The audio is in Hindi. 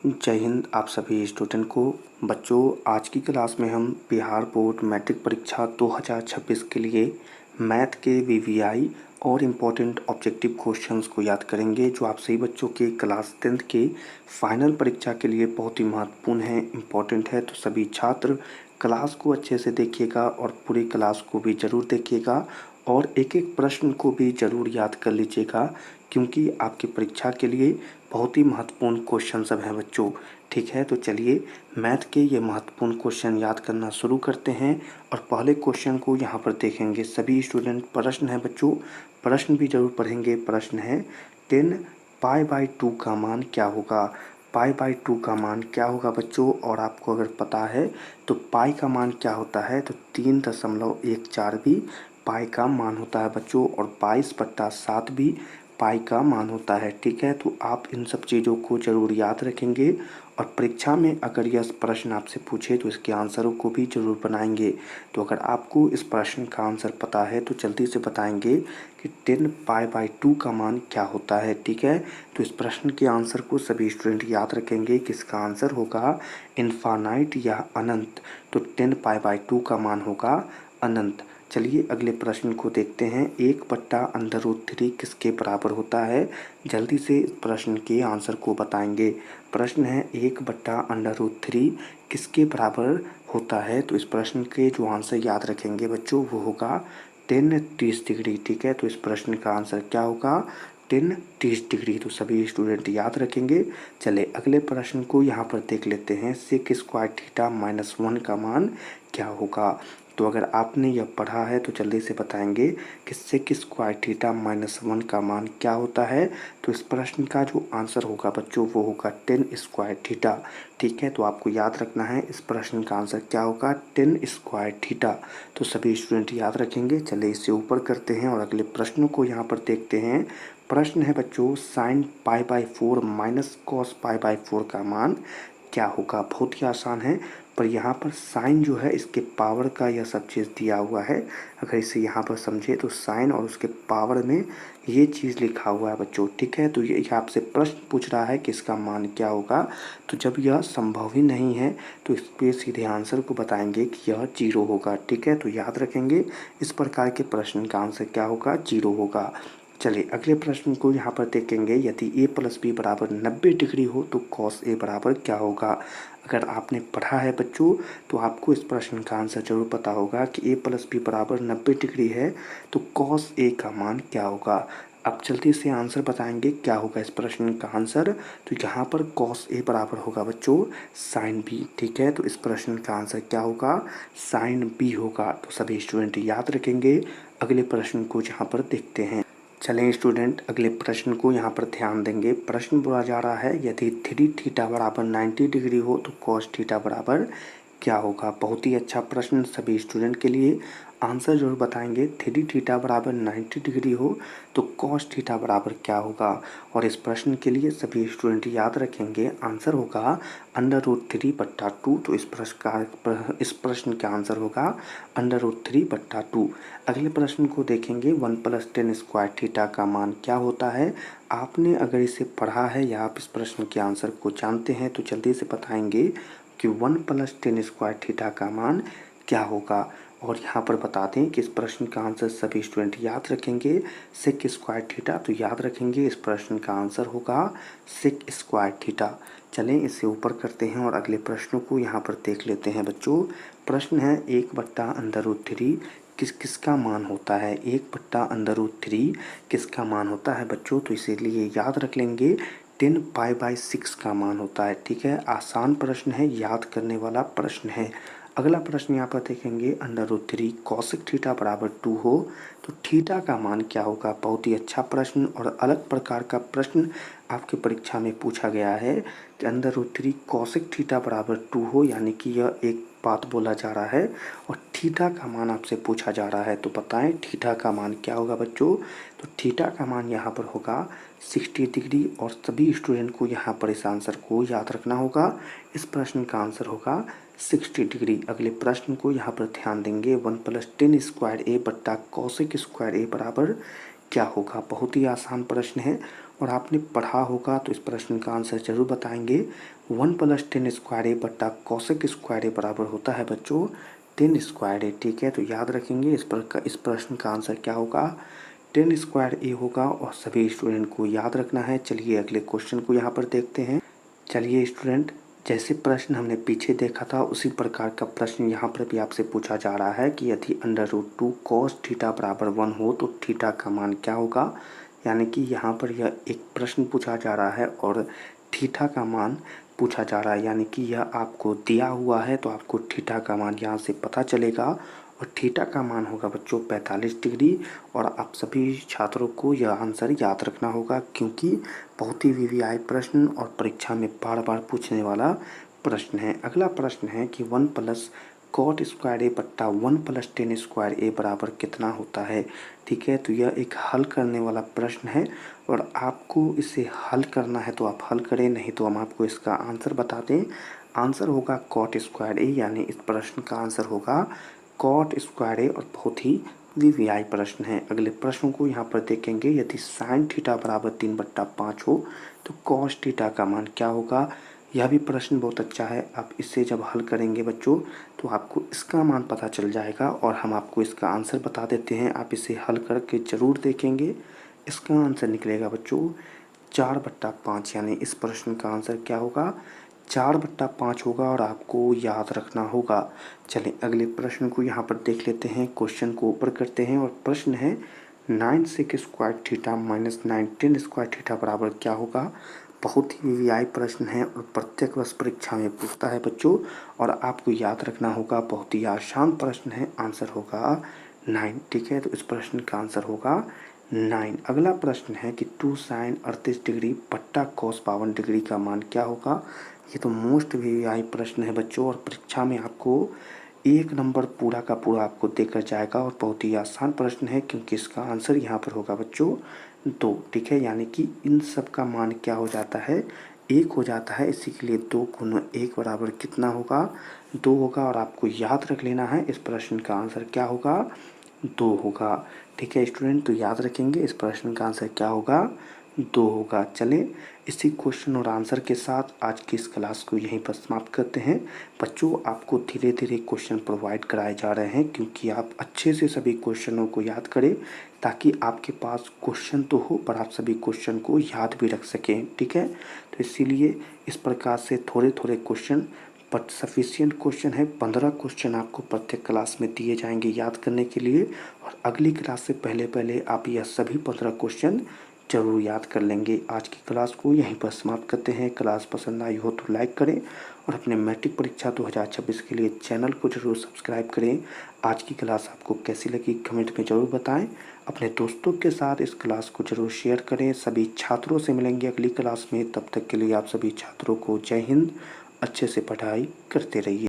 जय हिंद आप सभी स्टूडेंट को। बच्चों, आज की क्लास में हम बिहार बोर्ड मैट्रिक परीक्षा 2026 के लिए मैथ के वीवीआई और इम्पोर्टेंट ऑब्जेक्टिव क्वेश्चंस को याद करेंगे, जो आप सभी बच्चों के क्लास 10th के फाइनल परीक्षा के लिए बहुत ही महत्वपूर्ण है, इम्पोर्टेंट है। तो सभी छात्र क्लास को अच्छे से देखिएगा और पूरी क्लास को भी ज़रूर देखिएगा और एक एक प्रश्न को भी ज़रूर याद कर लीजिएगा, क्योंकि आपकी परीक्षा के लिए बहुत ही महत्वपूर्ण क्वेश्चन सब हैं बच्चों। ठीक है, तो चलिए मैथ के ये महत्वपूर्ण क्वेश्चन याद करना शुरू करते हैं और पहले क्वेश्चन को यहाँ पर देखेंगे सभी स्टूडेंट। प्रश्न है बच्चों, प्रश्न भी जरूर पढ़ेंगे। प्रश्न है 10 पाई/2 का मान क्या होगा। पाई/2 का मान क्या होगा बच्चों, और आपको अगर पता है तो पाई का मान क्या होता है, तो 3.14 भी पाई का मान होता है बच्चों, और 22/7 भी पाई का मान होता है। ठीक है, तो आप इन सब चीज़ों को ज़रूर याद रखेंगे और परीक्षा में अगर यह प्रश्न आपसे पूछे तो इसके आंसरों को भी ज़रूर बनाएंगे। तो अगर आपको इस प्रश्न का आंसर पता है तो जल्दी से बताएंगे कि 10 पाई/2 का मान क्या होता है। ठीक है, तो इस प्रश्न के आंसर को सभी स्टूडेंट याद रखेंगे कि इसका आंसर होगा इनफाइनाइट या अनंत। तो 10 पाई/2 का मान होगा अनंत। चलिए अगले प्रश्न को देखते हैं। 1/√3 किसके बराबर होता है। जल्दी से इस प्रश्न के आंसर को बताएंगे। प्रश्न है 1/√3 किसके बराबर होता है। तो इस प्रश्न के जो आंसर याद रखेंगे बच्चों वो होगा 10 30 डिग्री। ठीक है, तो इस प्रश्न का आंसर क्या होगा 10 30 डिग्री। तो सभी स्टूडेंट याद रखेंगे। चले अगले प्रश्न को यहाँ पर देख लेते हैं। sec² θ-1 का मान क्या होगा। तो अगर आपने यह पढ़ा है तो जल्दी से बताएंगे कि sec² θ-1 का मान क्या होता है। तो इस प्रश्न का जो आंसर होगा बच्चों वो होगा 10² θ। ठीक है, तो आपको याद रखना है इस प्रश्न का आंसर क्या होगा 10² θ। तो सभी स्टूडेंट याद रखेंगे। चले इससे ऊपर करते हैं और अगले प्रश्नों को यहाँ पर देखते हैं। प्रश्न है बच्चों sin π/4 माइनस cos π/4 का मान क्या होगा। बहुत ही आसान है, पर यहाँ पर साइन जो है इसके पावर का यह सब चीज़ दिया हुआ है। अगर इसे यहाँ पर समझे तो साइन और उसके पावर में ये चीज़ लिखा हुआ है बच्चों। ठीक है, तो ये आपसे प्रश्न पूछ रहा है कि इसका मान क्या होगा। तो जब यह संभव ही नहीं है तो इस पे सीधे आंसर को बताएंगे कि यह 0 होगा। ठीक है, तो याद रखेंगे इस प्रकार के प्रश्न का आंसर क्या होगा 0 होगा। चलिए अगले प्रश्न को यहाँ पर देखेंगे। यदि a+b बराबर 90 डिग्री हो तो cos a बराबर क्या होगा। अगर आपने पढ़ा है बच्चों तो आपको इस प्रश्न का आंसर जरूर पता होगा कि a+b बराबर 90 डिग्री है तो cos a का मान क्या होगा। अब जल्दी से आंसर बताएंगे क्या होगा इस प्रश्न का आंसर। तो यहाँ पर cos a बराबर होगा बच्चों sin b। ठीक है, तो इस प्रश्न का आंसर क्या होगा sin b होगा। तो सभी स्टूडेंट याद रखेंगे। अगले प्रश्न को यहाँ पर देखते हैं। चलें स्टूडेंट अगले प्रश्न को यहाँ पर ध्यान देंगे। प्रश्न बोला जा रहा है यदि 3θ बराबर 90 डिग्री हो तो cos θ बराबर क्या होगा। बहुत ही अच्छा प्रश्न सभी स्टूडेंट के लिए। आंसर जरूर बताएंगे। 3θ बराबर 90 डिग्री हो तो cos θ बराबर क्या होगा। और इस प्रश्न के लिए सभी स्टूडेंट याद रखेंगे आंसर होगा √3/2। तो इस प्रश्न का आंसर होगा √3/2। अगले प्रश्न को देखेंगे 1 + tan² θ का मान क्या होता है। आपने अगर इसे पढ़ा है या आप इस प्रश्न के आंसर को जानते हैं तो जल्दी से बताएंगे कि 1 + tan² θ का मान क्या होगा। और यहाँ पर बता दें कि इस प्रश्न का आंसर सभी स्टूडेंट याद रखेंगे sec² θ। तो याद रखेंगे इस प्रश्न का आंसर होगा sec² θ। चलें इसे ऊपर करते हैं और अगले प्रश्नों को यहाँ पर देख लेते हैं बच्चों। प्रश्न है 1/√3 किसका मान होता है। 1/√3 किसका मान होता है बच्चों। तो इसीलिए याद रख लेंगे 10 π/6 का मान होता है। ठीक है, आसान प्रश्न है, याद करने वाला प्रश्न है। अगला प्रश्न यहाँ पर देखेंगे √3 cosec θ बराबर 2 हो तो थीटा का मान क्या होगा। बहुत ही अच्छा प्रश्न और अलग प्रकार का प्रश्न आपके परीक्षा में पूछा गया है कि √3 cosec θ बराबर 2 हो, यानी कि यह एक बात बोला जा रहा है और थीटा का मान आपसे पूछा जा रहा है। तो बताएं थीटा का मान क्या होगा बच्चों। तो थीटा का मान यहाँ पर होगा 60 डिग्री और सभी स्टूडेंट को यहाँ पर इस आंसर को याद रखना होगा। इस प्रश्न का आंसर होगा 60 डिग्री। अगले प्रश्न को यहाँ पर ध्यान देंगे 1 + tan² a/cosec² a बराबर क्या होगा। बहुत ही आसान प्रश्न है और आपने पढ़ा होगा तो इस प्रश्न का आंसर ज़रूर बताएंगे। 1 + 10 स्क्वायर ए बट्टा कोसेक स्क्वायर ए बराबर होता है बच्चों 10 स्क्वायर ए। ठीक है, तो याद रखेंगे इस प्रश्न का आंसर क्या होगा 10 स्क्वायर ए होगा और सभी स्टूडेंट को याद रखना है। चलिए अगले क्वेश्चन को यहाँ पर देखते हैं। चलिए स्टूडेंट, जैसे प्रश्न हमने पीछे देखा था उसी प्रकार का प्रश्न यहाँ पर भी आपसे पूछा जा रहा है कि यदि √2 cos थीटा बराबर 1 हो तो थीटा का मान क्या होगा। यानी कि यहाँ पर यह एक प्रश्न पूछा जा रहा है और थीटा का मान पूछा जा रहा है, यानी कि यह आपको दिया हुआ है तो आपको थीटा का मान यहाँ से पता चलेगा और थीटा का मान होगा बच्चों 45 डिग्री। और आप सभी छात्रों को यह आंसर याद रखना होगा क्योंकि बहुत ही वीवीआई प्रश्न और परीक्षा में बार बार पूछने वाला प्रश्न है। अगला प्रश्न है कि 1 + cot स्क्वायर ए बट्टा 1 + 10 स्क्वायर ए बराबर कितना होता है। ठीक है, तो यह एक हल करने वाला प्रश्न है और आपको इसे हल करना है तो आप हल करें, नहीं तो हम आपको इसका आंसर बता दें। आंसर होगा cot स्क्वायर ए, यानी इस प्रश्न का आंसर होगा cot स्क्वायर ए और बहुत ही वीवीआई प्रश्न है। अगले प्रश्न को यहाँ पर देखेंगे। यदि sin थीटा बराबर 3/5 हो तो cos थीटा का मान क्या होगा। यह भी प्रश्न बहुत अच्छा है। आप इसे जब हल करेंगे बच्चों तो आपको इसका मान पता चल जाएगा और हम आपको इसका आंसर बता देते हैं। आप इसे हल करके ज़रूर देखेंगे। इसका आंसर निकलेगा बच्चों 4/5, यानी इस प्रश्न का आंसर क्या होगा 4/5 होगा और आपको याद रखना होगा। चलिए अगले प्रश्न को यहाँ पर देख लेते हैं। क्वेश्चन को ऊपर करते हैं और प्रश्न है 9 sec square theta minus 9 10 square theta बराबर क्या होगा। बहुत ही वीवीआई प्रश्न है और प्रत्येक वर्ष परीक्षा में पूछता है बच्चों और आपको याद रखना होगा। बहुत ही आसान प्रश्न है, आंसर होगा 9। ठीक है, तो इस प्रश्न का आंसर होगा 9। अगला प्रश्न है कि 2 sin 38 डिग्री बट्टा cos 52 डिग्री का मान क्या होगा। ये तो मोस्ट वीवीआई प्रश्न है बच्चों और परीक्षा में आपको 1 नंबर पूरा का पूरा आपको देकर जाएगा और बहुत ही आसान प्रश्न है क्योंकि इसका आंसर यहाँ पर होगा बच्चों 2। ठीक है, यानी कि इन सब का मान क्या हो जाता है 1 हो जाता है। इसी के लिए 2 × 1 बराबर कितना होगा 2 होगा और आपको याद रख लेना है इस प्रश्न का आंसर क्या होगा 2 होगा। ठीक है स्टूडेंट, तो याद रखेंगे इस प्रश्न का आंसर क्या होगा 2 होगा। चलें इसी क्वेश्चन और आंसर के साथ आज की इस क्लास को यहीं पर समाप्त करते हैं। बच्चों आपको धीरे धीरे क्वेश्चन प्रोवाइड कराए जा रहे हैं क्योंकि आप अच्छे से सभी क्वेश्चनों को याद करें ताकि आपके पास क्वेश्चन तो हो पर आप सभी क्वेश्चन को याद भी रख सकें। ठीक है, तो इसीलिए इस प्रकार से थोड़े थोड़े क्वेश्चन बट सफिशिएंट क्वेश्चन है। 15 क्वेश्चन आपको प्रत्येक क्लास में दिए जाएंगे याद करने के लिए और अगली क्लास से पहले पहले आप यह सभी 15 क्वेश्चन जरूर याद कर लेंगे। आज की क्लास को यहीं पर समाप्त करते हैं। क्लास पसंद आई हो तो लाइक करें और अपने मैट्रिक परीक्षा 2026 के लिए चैनल को जरूर सब्सक्राइब करें। आज की क्लास आपको कैसी लगी कमेंट में ज़रूर बताएं। अपने दोस्तों के साथ इस क्लास को जरूर शेयर करें। सभी छात्रों से मिलेंगे अगली क्लास में, तब तक के लिए आप सभी छात्रों को जय हिंद। अच्छे से पढ़ाई करते रहिए।